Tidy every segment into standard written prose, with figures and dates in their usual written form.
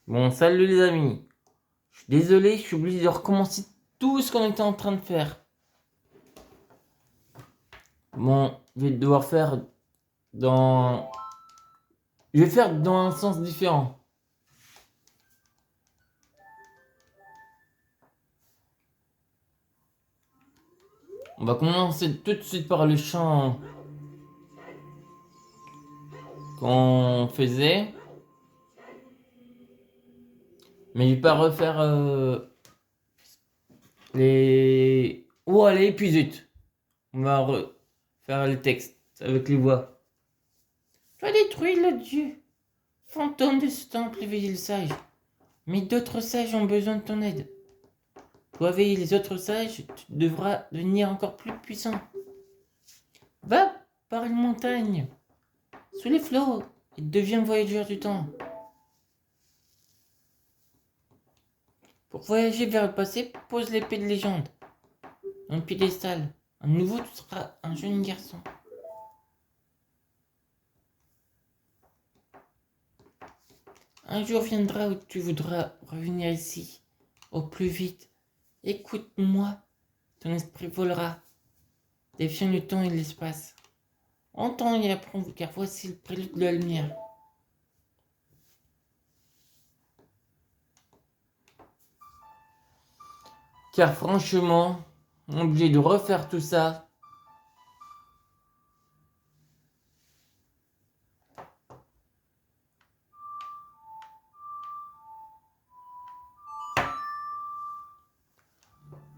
Bon, salut les amis. Je suis désolé, je suis obligé de recommencer tout ce qu'on était en train de faire. Bon, je vais devoir faire dans... Je vais faire dans un sens différent. On va commencer tout de suite par le chant qu'on faisait. Mais je vais pas refaire les... Oh allez, puis zut. On va refaire les textes avec les voix. Tu as détruit le dieu, fantôme de ce temple, éveillé le sage. Mais d'autres sages ont besoin de ton aide. Pour éveiller les autres sages, tu devras devenir encore plus puissant. Va par une montagne, sous les flots, et deviens voyageur du temps. Pour voyager vers le passé, pose l'épée de légende. Un piédestal. À nouveau, tu seras un jeune garçon. Un jour viendra où tu voudras revenir ici, au plus vite. Écoute-moi, ton esprit volera, défiant le temps et l'espace. Entends et apprends, car voici le prélude de la lumière. Car franchement, on est obligé de refaire tout ça.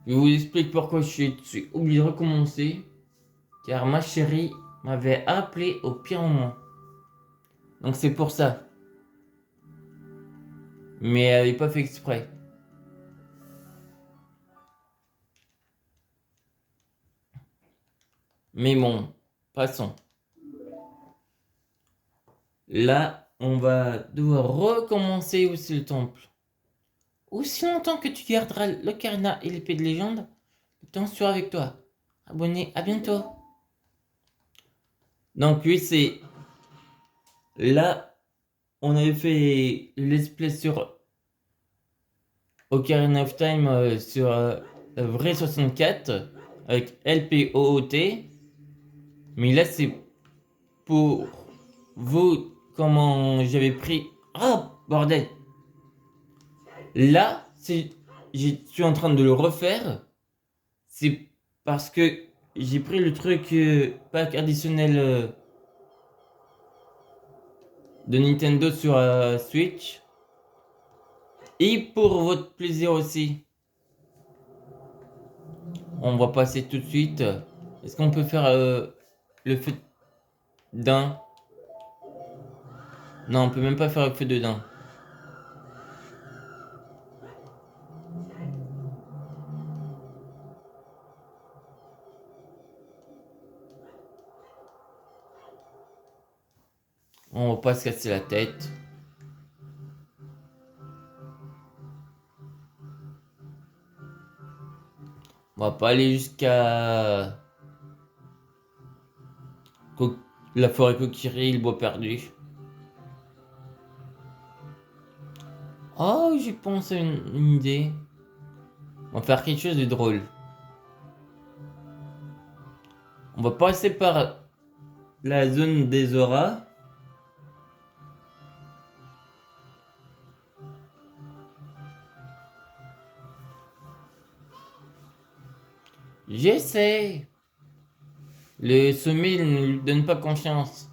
Je vous explique pourquoi je suis obligé de recommencer. Car ma chérie m'avait appelé au pire moment. Donc c'est pour ça. Mais elle n'avait pas fait exprès. Mais bon, passons. Là, on va devoir recommencer aussi le temple. Aussi longtemps que tu garderas l'ocarina et l'épée de légende, le temps sera avec toi. Abonné, à bientôt. Donc oui, c'est... Là, on avait fait le let's play sur Ocarina of Time sur vrai 64 avec LPOOT. Mais là, c'est pour vous comment j'avais pris. Ah, bordel! Là, je suis en train de le refaire. C'est parce que j'ai pris le truc pack additionnel de Nintendo sur Switch. Et pour votre plaisir aussi, on va passer tout de suite. Est-ce qu'on peut faire le feu d'un? Non, on peut même pas faire le feu de d'un. On va pas se casser la tête. On va pas aller jusqu'à la forêt Kokiri, le bois perdu. Oh, j'ai pensé à une idée. On va faire quelque chose de drôle. On va passer par la zone des auras. J'essaie. Le sommet ne lui donne pas confiance.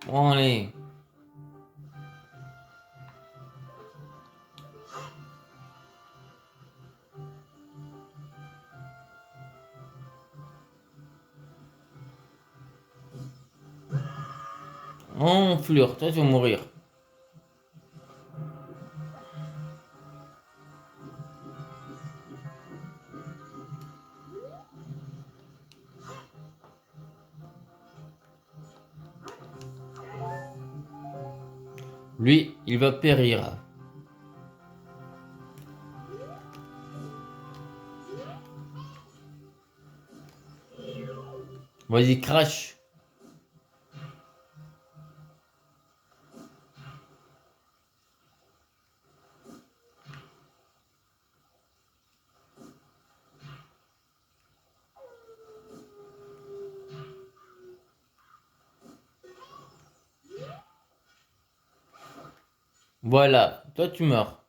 Bon, allez. Enflure, toi tu vas mourir. Lui, il va périr. Vas-y, crash. Voilà, toi tu meurs.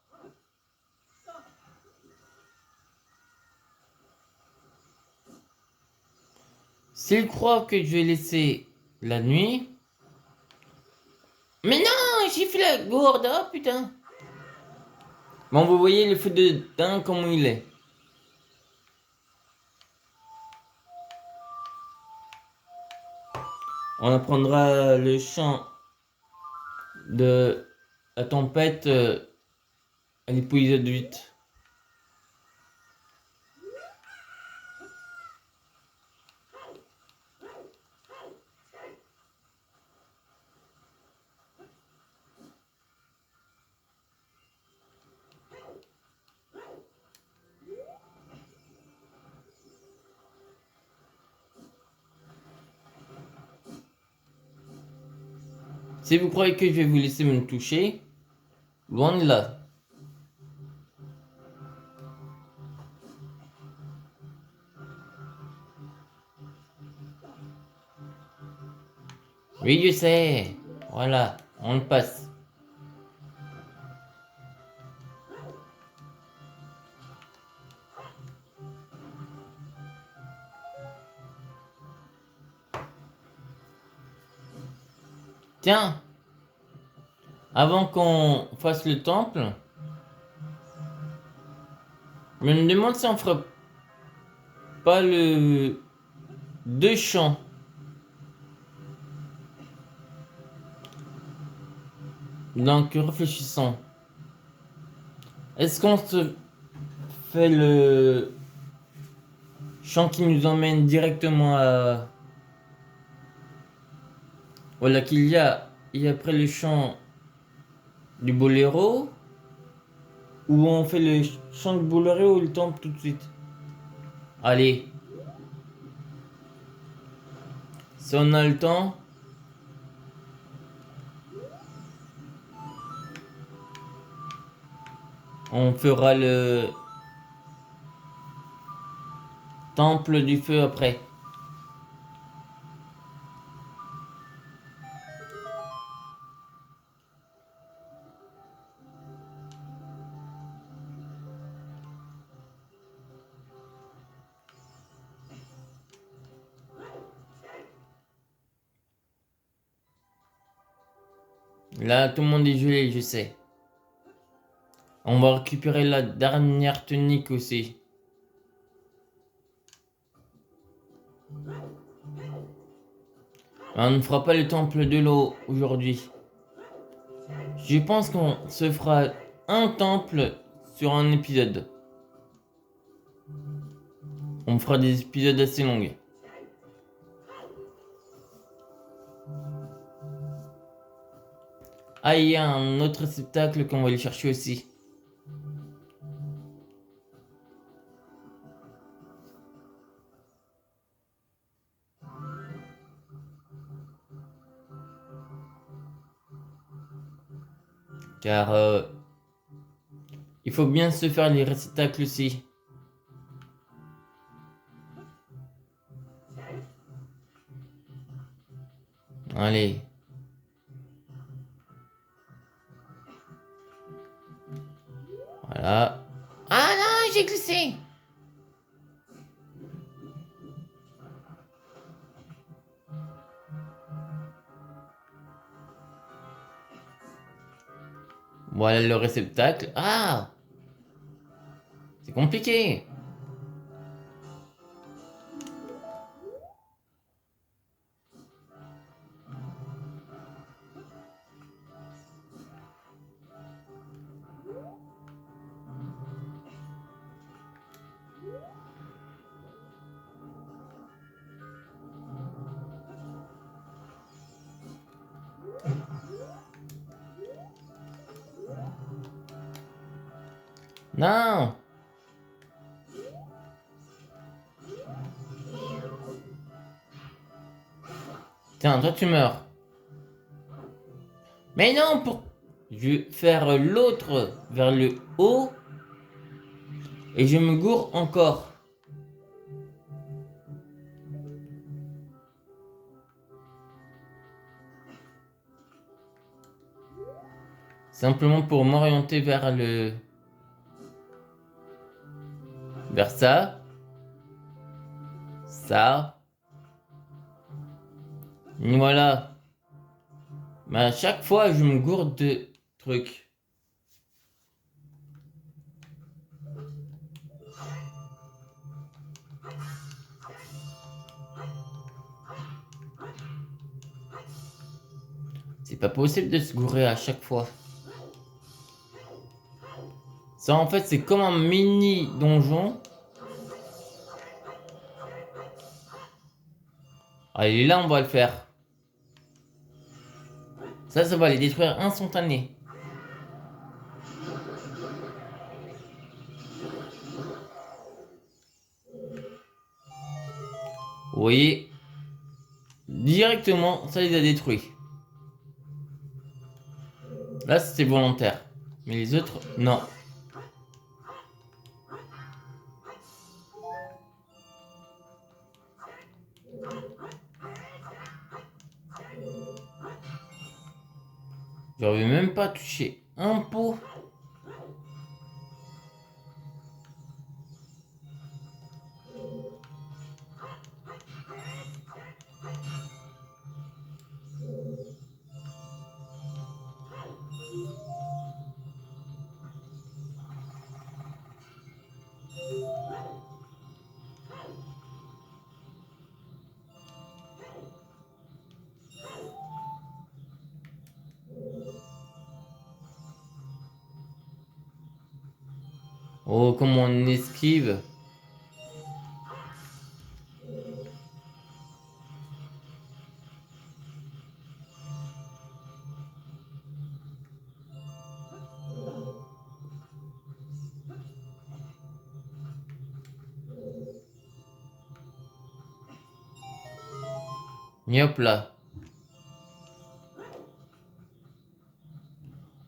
S'il croit que je vais laisser la nuit... Mais non, j'ai fait la gourde, oh putain. Bon, vous voyez le feu de dingue comment il est. On apprendra le chant de la tempête à l'épisode 8. Si vous croyez que je vais vous laisser me toucher, loin de là. Oui, je sais. Voilà, on le passe. Tiens, avant qu'on fasse le temple, je me demande si on fera pas le deux chants. Donc réfléchissons. Est-ce qu'on se fait le chant qui nous emmène directement à... Voilà qu'il y a. Et après le chant du boléro. Ou on fait le chant du boléro ou le temple tout de suite. Allez. Si on a le temps. On fera le temple du feu après. Là, tout le monde est gelé, je sais. On va récupérer la dernière tunique aussi. On ne fera pas le temple de l'eau aujourd'hui. Je pense qu'on se fera un temple sur un épisode. On fera des épisodes assez longs. Ah, il y a un autre réceptacle qu'on va aller chercher aussi. Car il faut bien se faire les réceptacles aussi. Allez. Voilà. Ah non, j'ai glissé. Voilà le réceptacle. Ah, c'est compliqué. Non. Tiens, toi tu meurs. Mais non, pour... Je vais faire l'autre vers le haut. Et je me gourre encore. Simplement pour m'orienter vers le... Vers ça. Ça. Et voilà. Mais à chaque fois, je me gourde de trucs. C'est pas possible de se gourer à chaque fois. Ça, en fait, c'est comme un mini donjon. Allez, là, on va le faire. Ça va les détruire instantané. Vous voyez, directement, ça les a détruits. Là, c'était volontaire. Mais les autres, non. J'aurais même pas touché un pot. Oh, comment on esquive. Et hop là.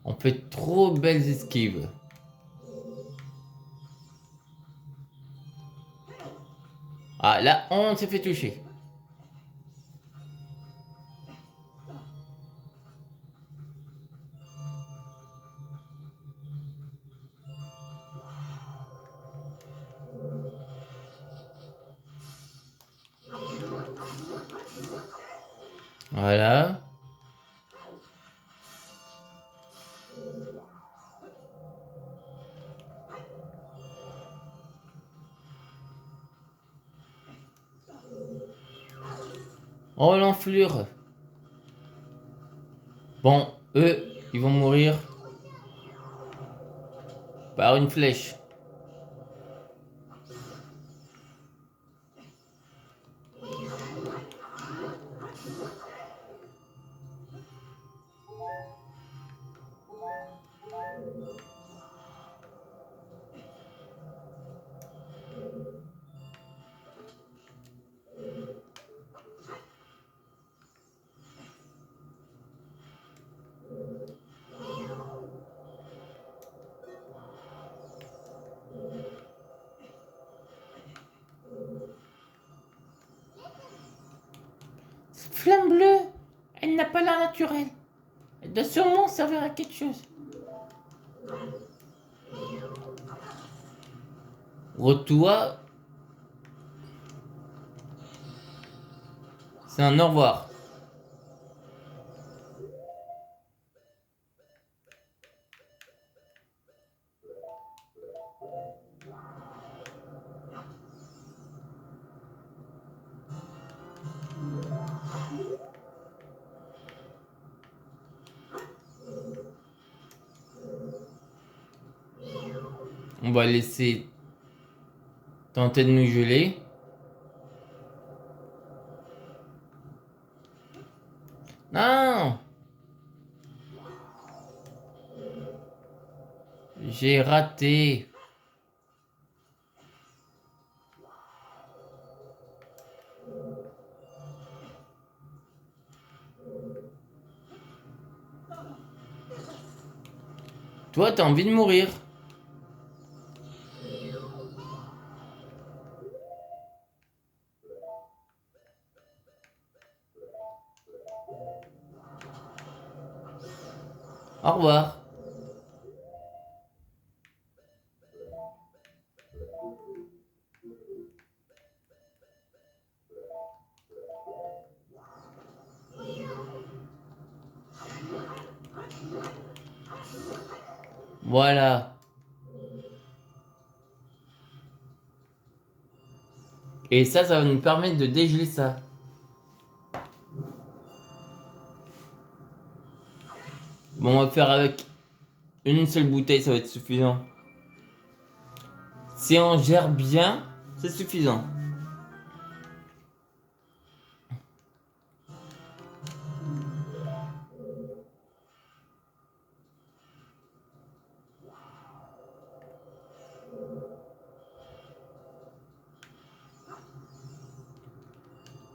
On fait trop belles esquives. Ah, là, on s'est fait toucher. Voilà. Oh, l'enflure. Bon, eux, ils vont mourir par une flèche. Cette flamme bleue, elle n'a pas l'air naturelle. Elle doit sûrement servir à quelque chose. Toi, c'est un au revoir. On va laisser tenter de nous geler. Non, j'ai raté. Toi, t'as envie de mourir. Au revoir. Voilà. Et ça va nous permettre de dégeler ça. Bon, on va faire avec une seule bouteille, ça va être suffisant. Si on gère bien, c'est suffisant.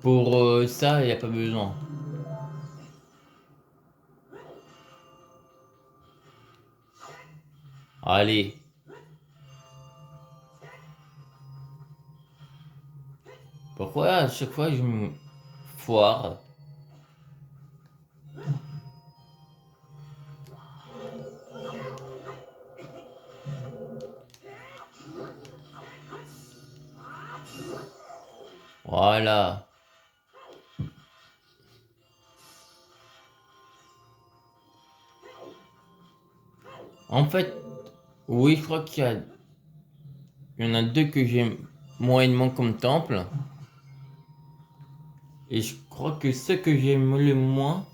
Pour ça, il n'y a pas besoin. Allez. Pourquoi à chaque fois je me foire? Voilà. En fait, oui, je crois il y en a deux que j'aime moyennement comme temple. Et je crois que ceux que j'aime le moins,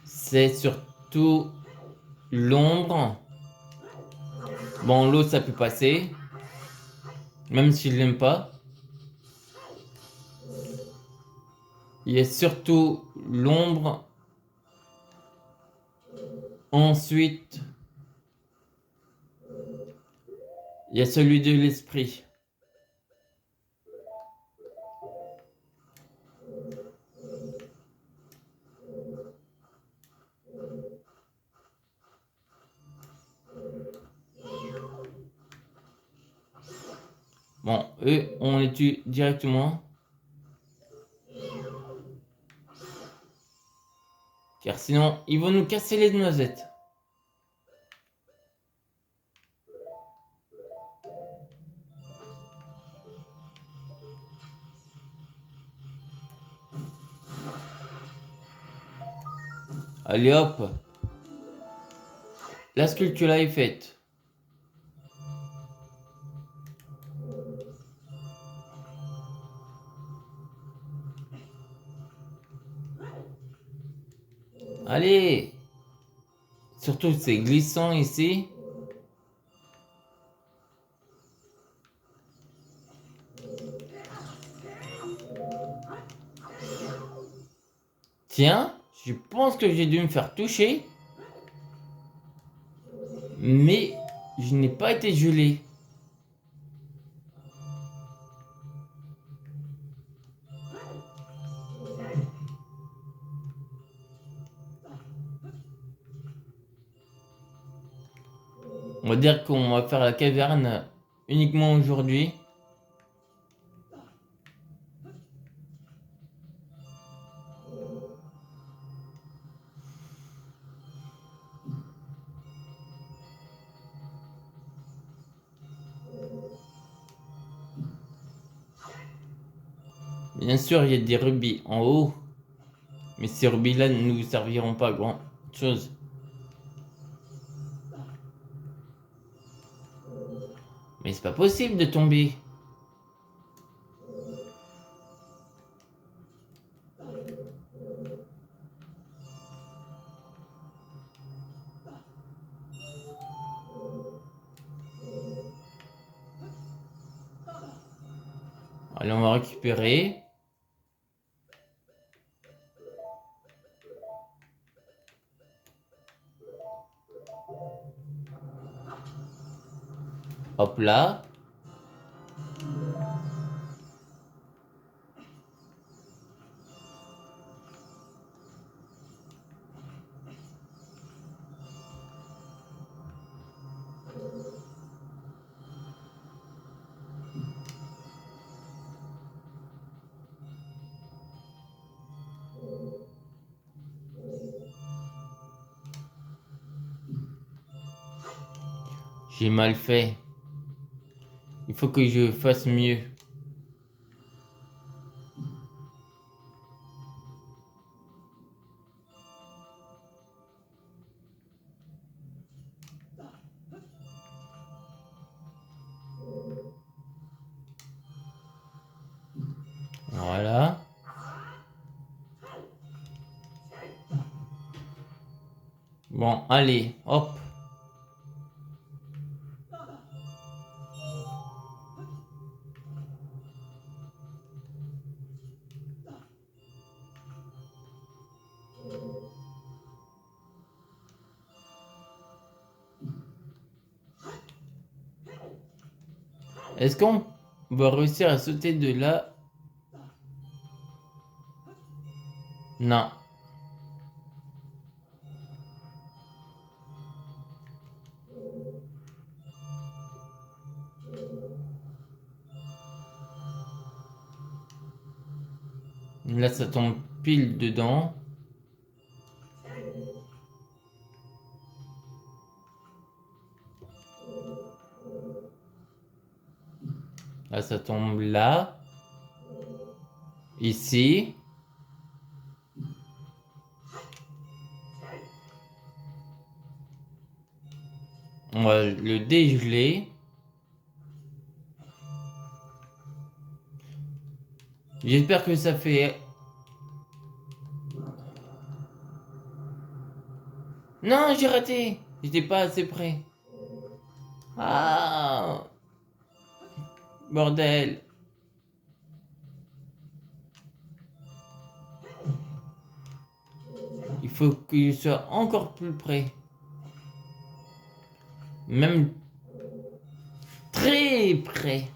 c'est surtout l'ombre. Bon, l'eau, ça peut passer, même si je l'aime pas. Il y a surtout l'ombre. Ensuite, il y a celui de l'esprit. Bon, eux, on les tue directement. Car sinon, ils vont nous casser les noisettes. Allez hop. La sculpture là est faite. Allez. Surtout c'est glissant ici. Tiens, je pense que j'ai dû me faire toucher. Mais je n'ai pas été gelé. On va dire qu'on va faire la caverne uniquement aujourd'hui. Bien sûr, il y a des rubis en haut. Mais ces rubis-là ne nous serviront pas à grand chose. Mais c'est pas possible de tomber. Allez, on va récupérer. Hop là. J'ai mal fait. Il faut que je fasse mieux. Voilà. Bon, allez, hop. Est-ce qu'on va réussir à sauter de là? Non. Là, ça tombe pile dedans. Là, ça tombe là. Ici. On va le dégeler. J'espère que ça fait... Non, j'ai raté. J'étais pas assez près. Ah, bordel. Il faut que je sois encore plus près. Même très près.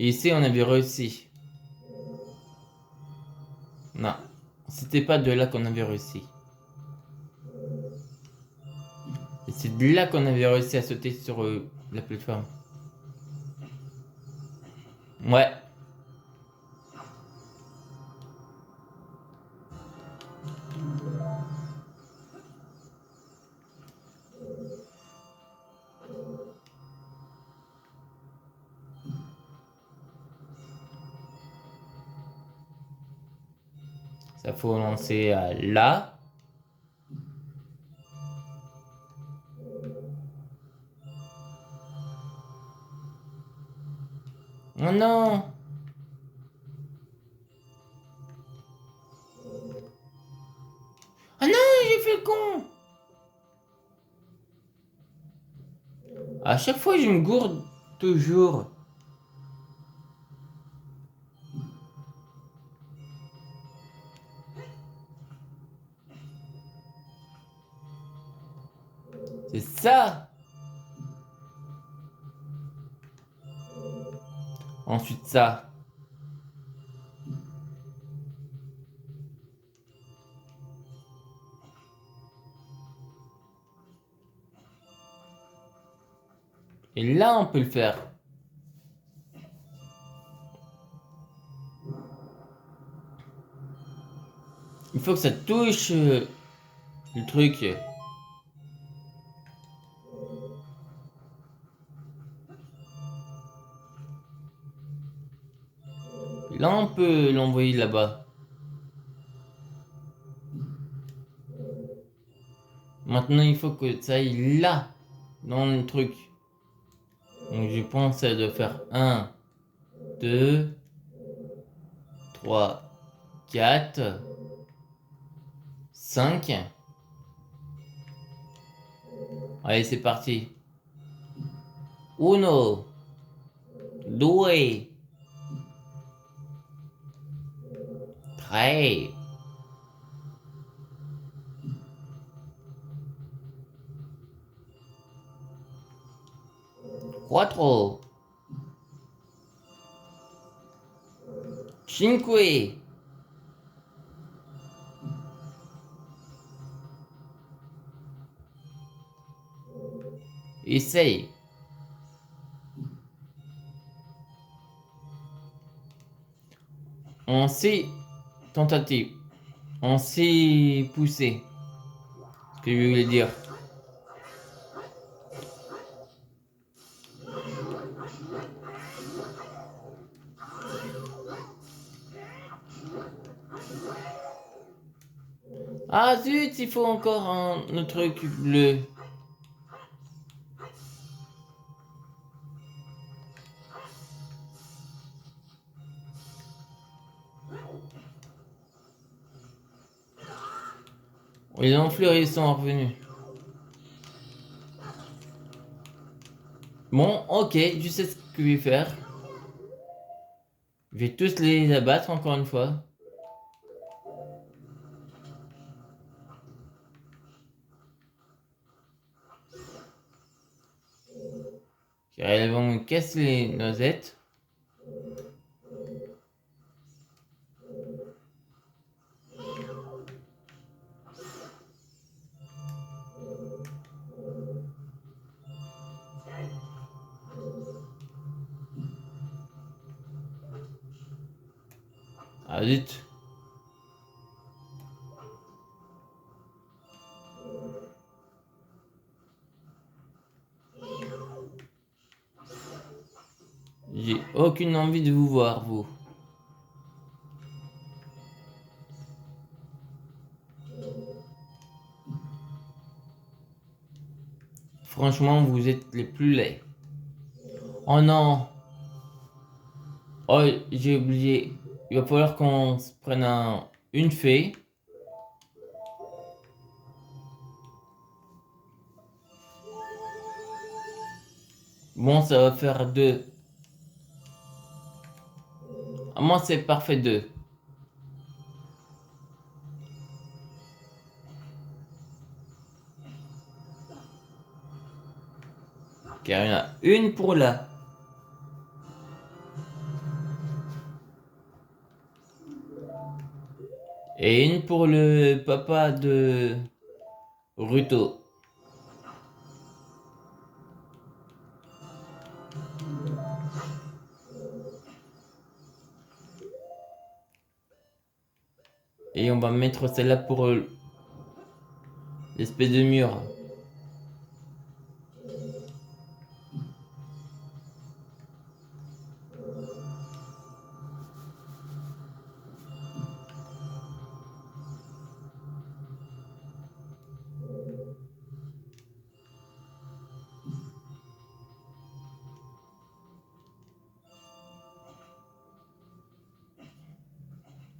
Et ici, on avait réussi. Non, c'était pas de là qu'on avait réussi. Et c'est de là qu'on avait réussi à sauter sur la plateforme. Ouais. Ça faut lancer là. Oh non! Ah non, j'ai fait le con! À chaque fois, je me gourde toujours. C'est ça! Ensuite ça. Et là, on peut le faire. Il faut que ça touche le truc. Là, on peut l'envoyer là-bas. Maintenant, il faut que ça aille là, dans le truc. Donc, je pense de faire 1, 2, 3, 4, 5. Allez, c'est parti. Uno, due, tre, quattro, Cinque. Essaye. On sait tentative. On sait pousser. Ce que je voulais dire. Ah zut, il faut encore un truc bleu. Les enflures sont revenus. Bon, ok, je sais ce que je vais faire. Je vais tous les abattre encore une fois. Car elles vont me casser les noisettes. Ah zut. J'ai aucune envie de vous voir, vous. Franchement, vous êtes les plus laids. Oh non. Oh, j'ai oublié. Il va falloir qu'on se prenne une fée. Bon, ça va faire 2. Ah, moi, c'est parfait 2. Car il y en a une pour là. Et une pour le papa de Ruto. Et on va mettre celle-là pour l'espèce de mur.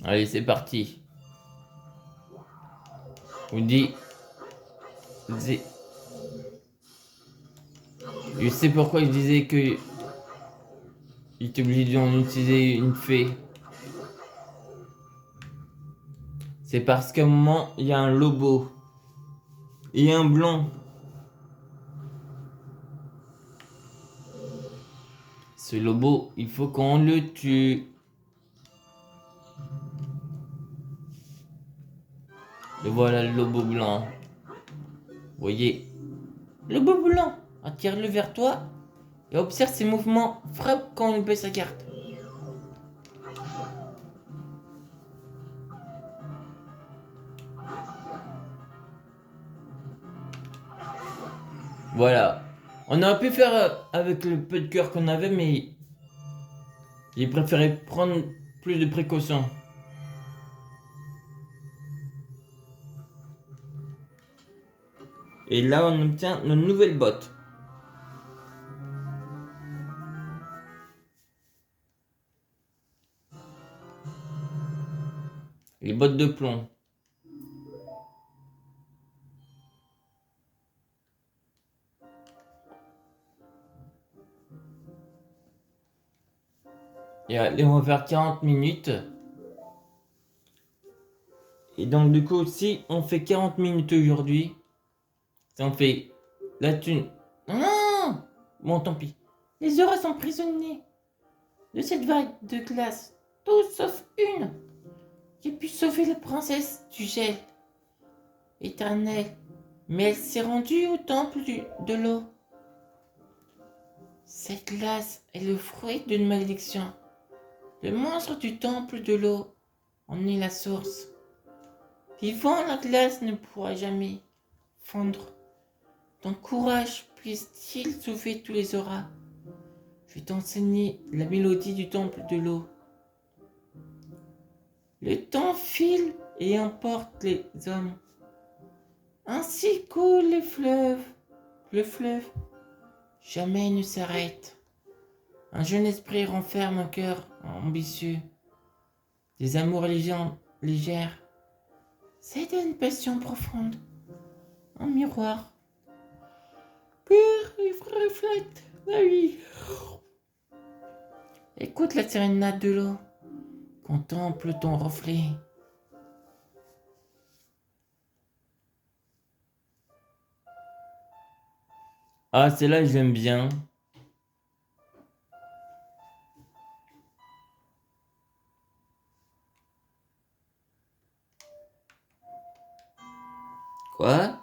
Allez, c'est parti. On dit... Je sais pourquoi il disait que... Il était obligé d'en utiliser une fée. C'est parce qu'à un moment, il y a un lobo. Et un blanc. Ce lobo, il faut qu'on le tue. Et voilà le lobo blanc. Vous voyez, le lobo blanc. Attire-le vers toi et observe ses mouvements. Frappe quand on baisse sa carte. Voilà. On aurait pu faire avec le peu de cœur qu'on avait, mais j'ai préféré prendre plus de précautions. Et là, on obtient nos nouvelles bottes. Les bottes de plomb. Et allez, on va faire 40 minutes. Et donc, du coup, si on fait 40 minutes aujourd'hui, si on fait la thune. Non! Bon, tant pis. Les heureux sont prisonniers de cette vague de glace tous sauf une qui a pu sauver la princesse du gel éternel. Mais elle s'est rendue au temple de l'eau. Cette glace est le fruit d'une malédiction. Le monstre du temple de l'eau en est la source. Vivant, la glace ne pourra jamais fondre. Ton courage puisse-t-il sauver tous les auras. Je vais t'enseigner la mélodie du temple de l'eau. Le temps file et emporte les hommes. Ainsi coule les fleuves. Le fleuve jamais ne s'arrête. Un jeune esprit renferme un cœur ambitieux. Des amours légères. C'est une passion profonde. Un miroir. Pur, il reflète la vie. Écoute la sérénade de l'eau. Contemple ton reflet. Ah, celle-là, j'aime bien. Quoi?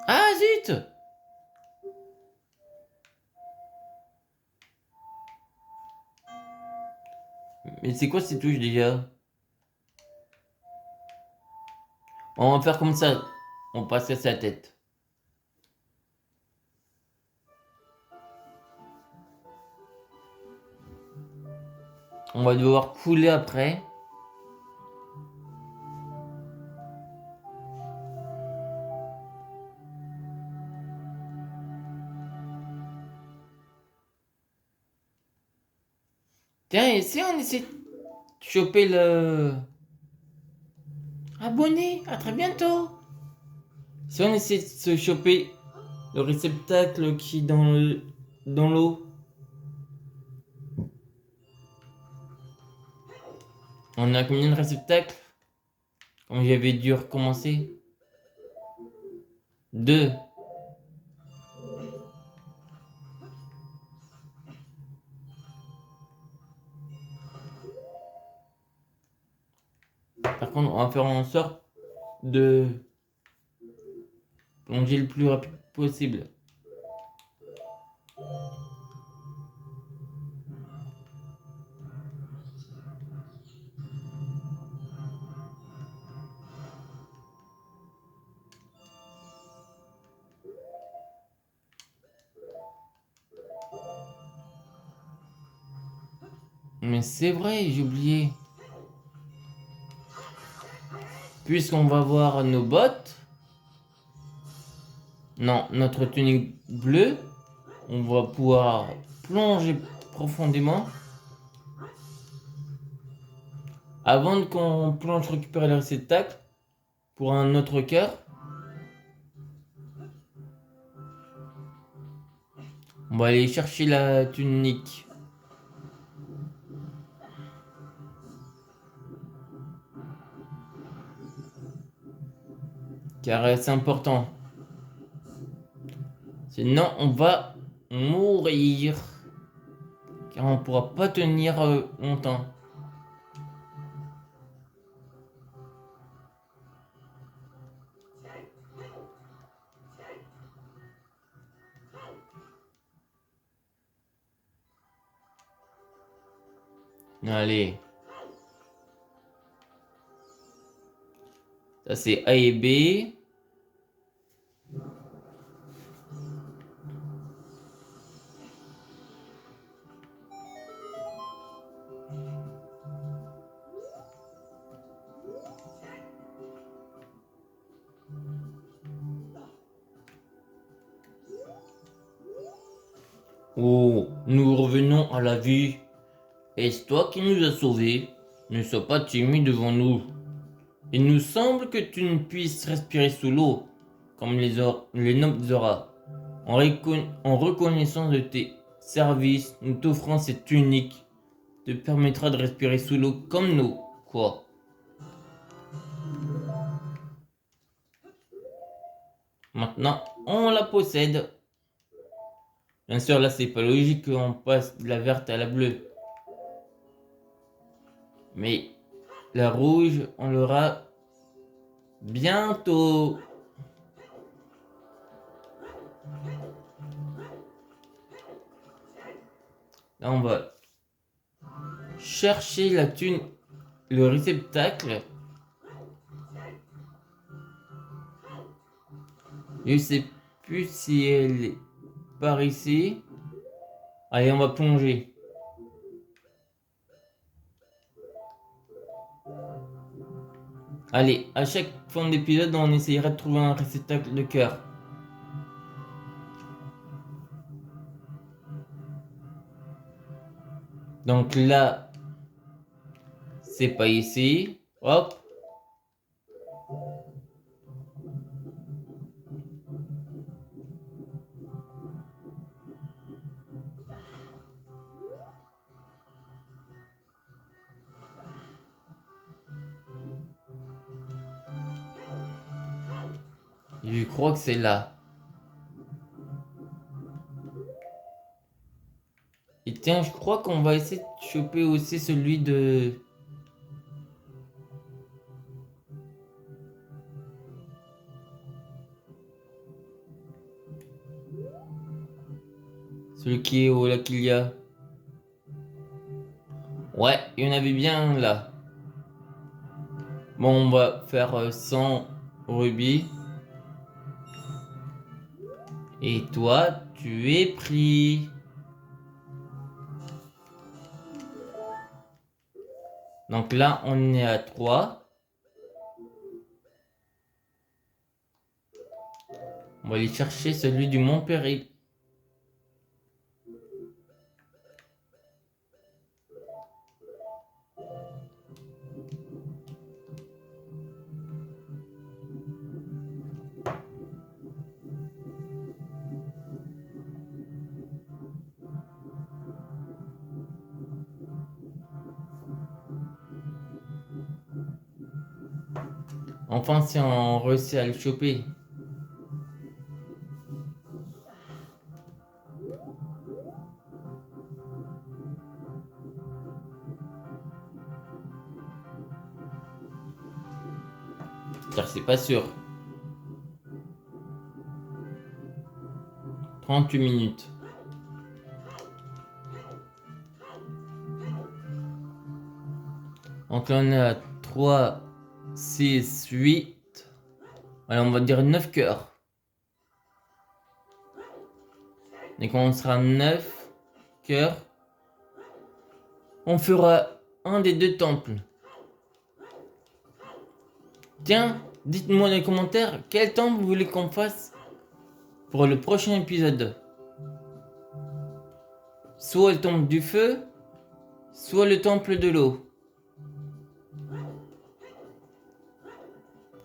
Ah, zut! Mais c'est quoi ces touches déjà? On va faire comme ça. On passe à sa tête. On va devoir couler après. Tiens, et si on essaie de choper le... Abonné, à très bientôt. Si on essaie de se choper le réceptacle qui est dans l'eau. On a combien de réceptacles? Comme j'avais dû recommencer. 2. Par contre, on va faire en sorte de plonger le plus rapide possible. Mais c'est vrai, j'ai oublié. Puisqu'on va voir nos bottes. Non, notre tunique bleue. On va pouvoir plonger profondément. Avant qu'on plonge récupérer le réceptacle. Pour un autre cœur. On va aller chercher la tunique. Car c'est important. Sinon, on va mourir. Car on ne pourra pas tenir longtemps. Allez. Ça c'est A et B. Oh, nous revenons à la vie. Est-ce toi qui nous as sauvés? Ne sois pas timide devant nous. Il nous semble que tu ne puisses respirer sous l'eau, comme les nobles Zora. En reconnaissance de tes services, nous t'offrons cette tunique. Te permettra de respirer sous l'eau comme nous. Quoi? Maintenant, on la possède. Bien sûr, là, c'est pas logique qu'on passe de la verte à la bleue. Mais la rouge, on l'aura bientôt. Là, on va chercher la thune, le réceptacle. Je sais plus si elle est par ici. Allez, on va plonger. Allez, à chaque fin d'épisode, on essayera de trouver un réceptacle de cœur. Donc là, c'est pas ici. Hop. Je crois que c'est là. Et tiens, je crois qu'on va essayer de choper aussi celui de... Celui qui est au lac Ilia. Ouais, il y en avait bien là. Bon, on va faire 100 rubis. Et toi, tu es pris. Donc là, on est à 3. On va aller chercher celui du Mont-Péril. Enfin, si on réussit à le choper. Car c'est pas sûr. 38 minutes. Donc là, on est à 3, 6, 8. Alors, on va dire 9 cœurs. Et quand on sera 9 cœurs, on fera un des deux temples. Tiens, dites-moi dans les commentaires quel temple vous voulez qu'on fasse pour le prochain épisode. Soit le temple du feu, soit le temple de l'eau.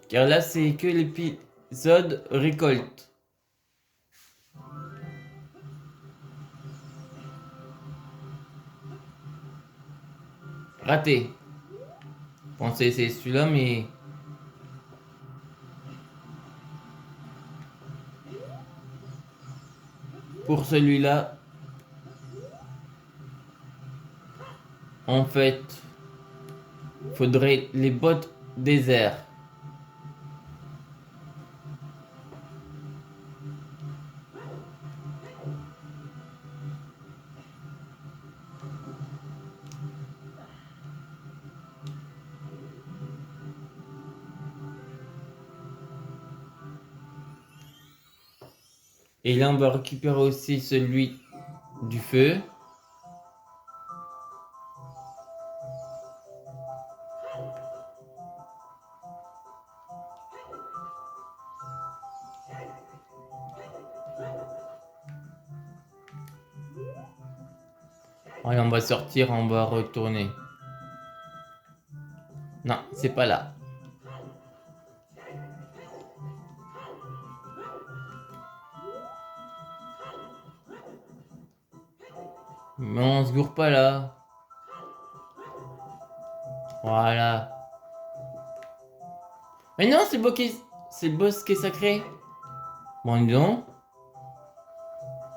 Car là, c'est que l'épisode récolte. Raté. Bon, c'est celui-là, mais... Pour celui-là... En fait... Faudrait les bottes désert. Et là, on va récupérer aussi celui du feu. Allez, on va sortir, on va retourner. Non, c'est pas là. Mais on se gourre pas là. Voilà. Mais non, c'est le bosquet sacré. Bon, dis donc.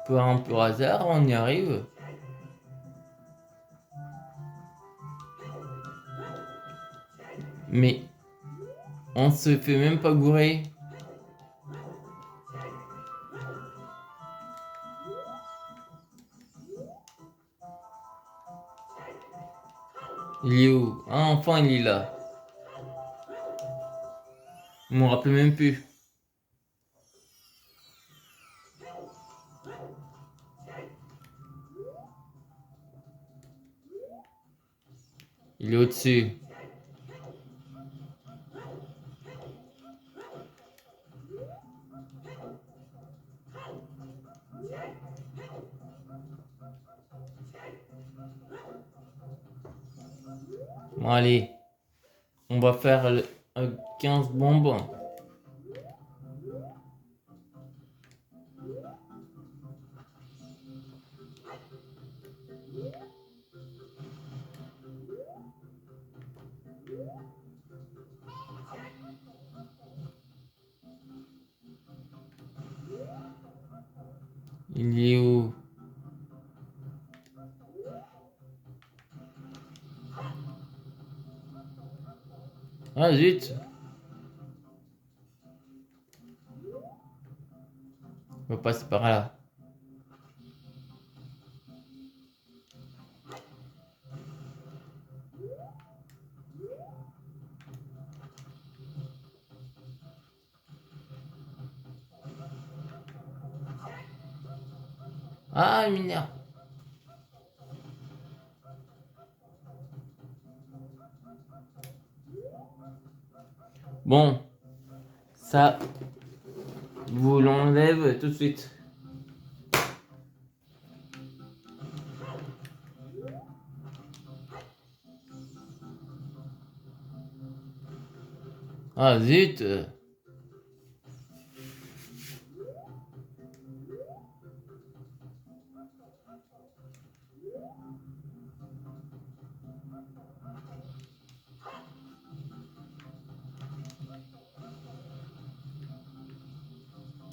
Par un pur hasard, on y arrive. Mais on se fait même pas gourer. Il est où? Ah, enfin il est là. Je m'en rappelle même plus. Il est au-dessus. Bon, allez. On va faire 15 bonbons. Il est où? Ah zut! On va passer par là. Ah, il m'énerve. Bon, ça, vous l'enlève tout de suite. Ah zut!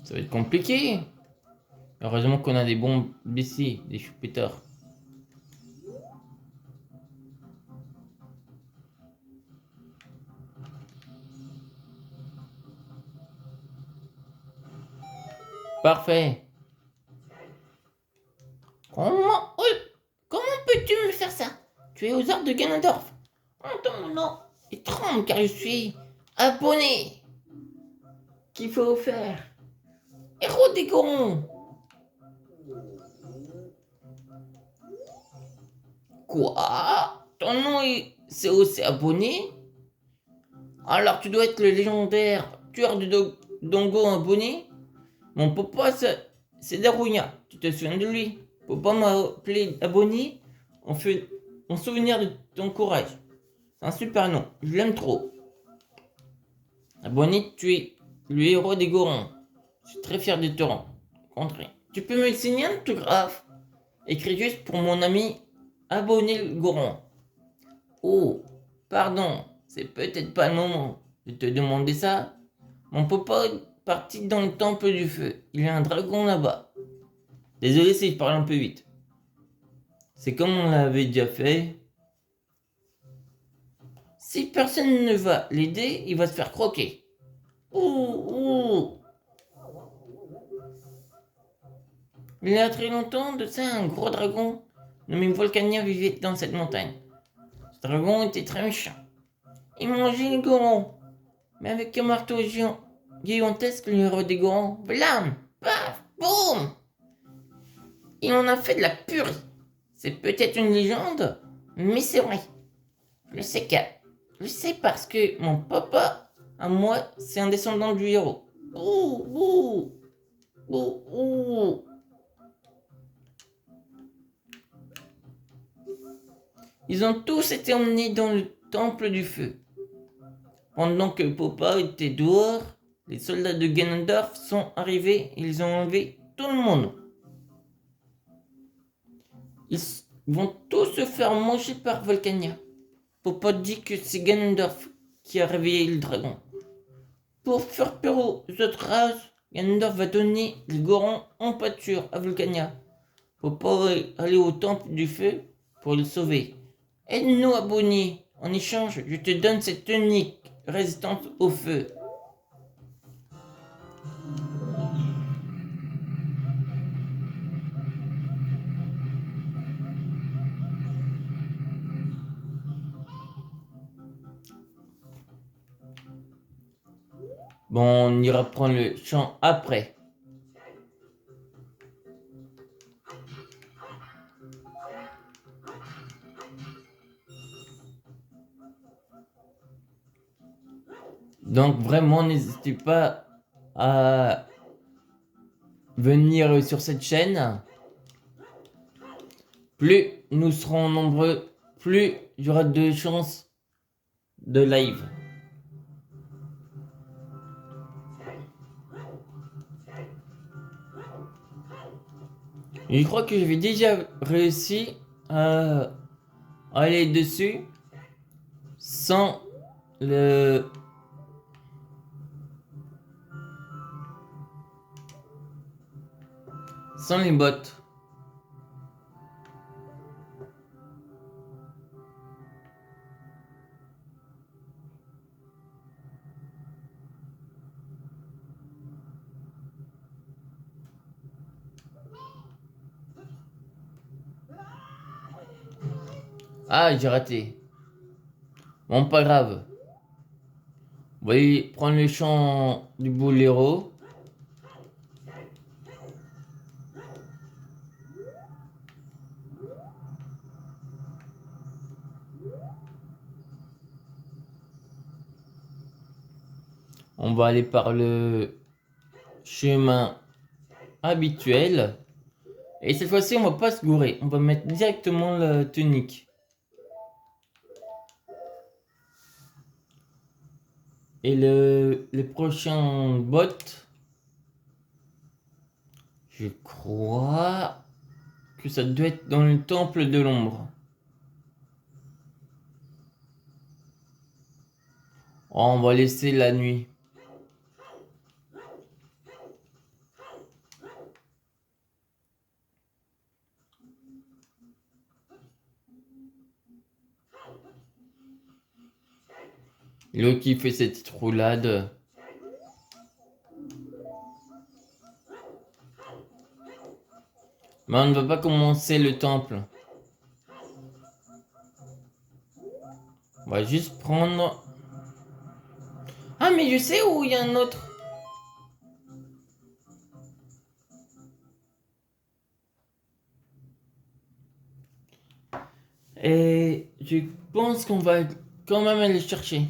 Ça va être compliqué. Heureusement qu'on a des bombes ici, des choupeteurs. Parfait. Comment peux-tu me faire ça? Tu es aux ordres de Ganondorf. Entends mon nom et tremble car je suis abonné. Qu'il faut faire? Héros des Gorons. Quoi? Ton nom c'est aussi abonné? Alors tu dois être le légendaire tueur de Dongo abonné? Mon papa c'est Darunia. Tu te souviens de lui? Papa m'a appelé abonné en souvenir de ton courage. C'est un super nom, je l'aime trop. Abonné, tu es le héros des Gorons. Je suis très fier de te rencontrer. Tu peux me signer un autographe? Écris juste pour mon ami Abonné le Goron. Oh, pardon, c'est peut-être pas le moment de te demander ça. Mon papa est parti dans le temple du feu. Il y a un dragon là-bas. Désolé si je parle un peu vite. C'est comme on l'avait déjà fait. Si personne ne va l'aider, il va se faire croquer. Ouh, ouh. Il y a très longtemps de ça, un gros dragon nommé Volcania vivait dans cette montagne. Ce dragon était très méchant. Il mangeait les gorons, mais avec un marteau gigantesque, le héros des gorons, blam, paf, boum. Il en a fait de la purée. C'est peut-être une légende, mais c'est vrai. Je sais parce que mon papa, à moi, c'est un descendant du héros. Ouh, ouh, ouh, ouh. Ils ont tous été emmenés dans le temple du feu. Pendant que Papa était dehors, les soldats de Ganondorf sont arrivés et ils ont enlevé tout le monde. Ils vont tous se faire manger par Volcania. Papa dit que c'est Ganondorf qui a réveillé le dragon. Pour faire peur aux autres races, Ganondorf va donner les Gorons en pâture à Volcania. Papa est allé au temple du feu pour le sauver. Aide-nous, abonnés. En échange, je te donne cette tunique résistante au feu. Bon, on ira prendre le champ après. Donc vraiment, n'hésitez pas à venir sur cette chaîne. Plus nous serons nombreux, plus il y aura de chances de live. Et je crois que j'avais déjà réussi à aller dessus sans le... sans les bots. Ah, j'ai raté. Bon, pas grave. On va aller prendre le champ du boléro. On va aller par le chemin habituel. Et cette fois-ci, on va pas se gourer. On va mettre directement la tunique. Et le prochain bot, je crois que ça doit être dans le temple de l'ombre. Oh, on va laisser la nuit. L'autre qui fait cette petite roulade. Mais on ne va pas commencer le temple. On va juste prendre... Ah, mais je sais où il y a un autre. Et je pense qu'on va quand même aller chercher.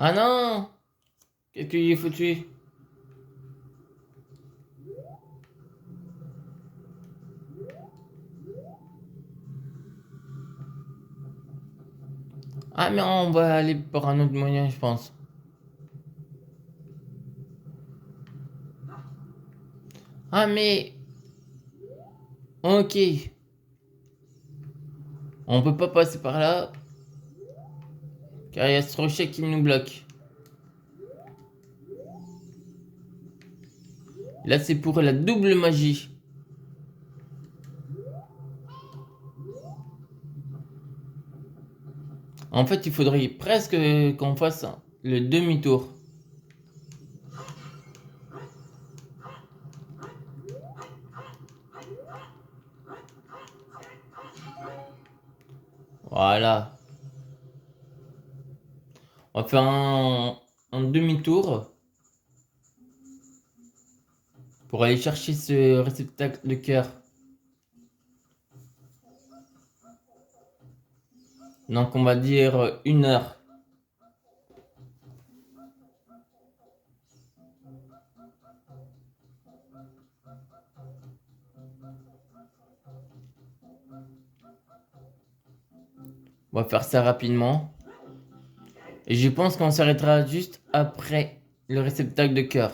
Ah non! Qu'est-ce qu'il est foutu? Ah mais on va aller par un autre moyen, je pense. Ah mais... Ok. On peut pas passer par là. Car il y a ce rocher qui nous bloque. Là c'est pour la double magie. En fait, il faudrait presque qu'on fasse le demi-tour. Voilà. On va faire un demi-tour pour aller chercher ce réceptacle de cœur. Donc on va dire 1 heure. On va faire ça rapidement. Et je pense qu'on s'arrêtera juste après le réceptacle de cœur.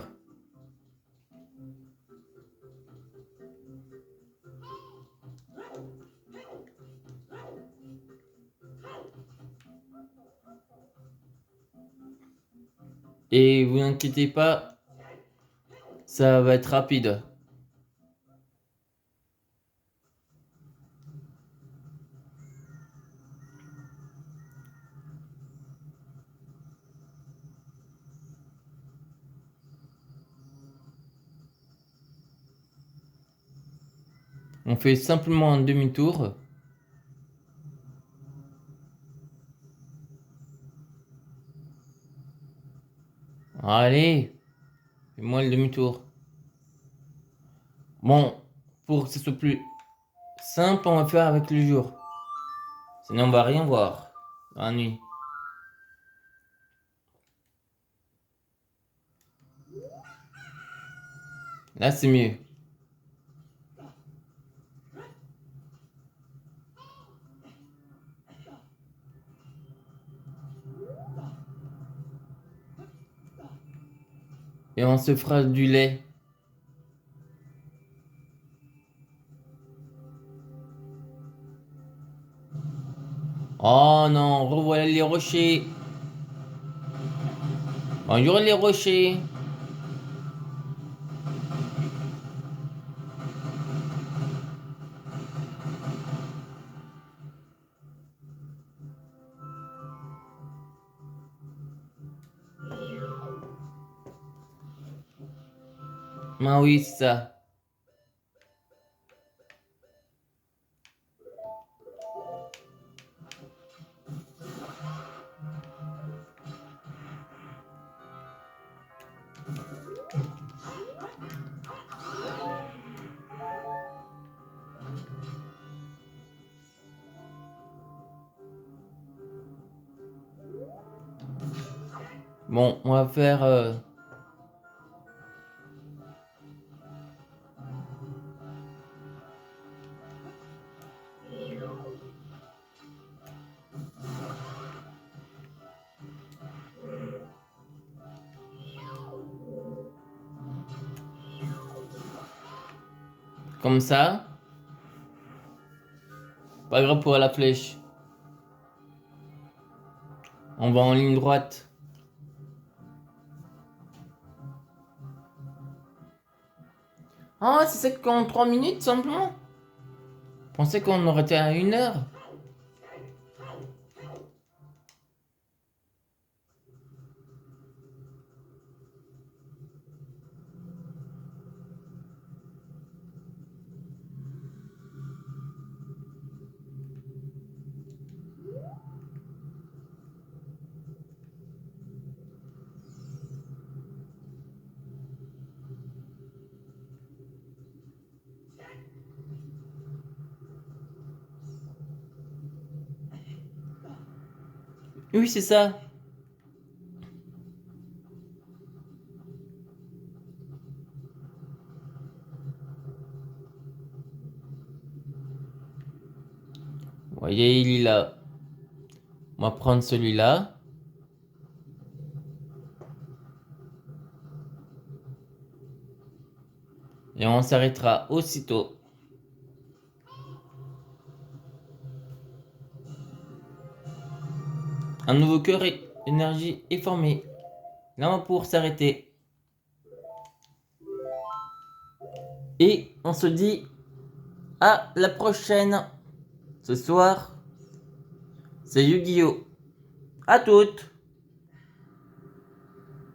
Et vous inquiétez pas, ça va être rapide. On fait simplement un demi-tour. Allez, fais-moi le demi-tour. Bon, pour que ce soit plus simple, on va faire avec le jour. Sinon, on va rien voir dans la nuit. Là, c'est mieux. Et on se fera du lait. Oh non, revoilà les rochers. Bonjour les rochers. Ah oui, c'est ça. Bon, on va faire... comme ça. Pas grave pour la flèche. On va en ligne droite. Ah, c'est ça qu'en 3 minutes simplement. Je pensais qu'on aurait été à 1 heure. Oui, c'est ça. Vous voyez, il est là. On va prendre celui-là. Et on s'arrêtera aussitôt. Un nouveau cœur et énergie est formé. Là, on va pouvoir s'arrêter. Et on se dit à la prochaine. Ce soir, c'est Yu-Gi-Oh! À toutes!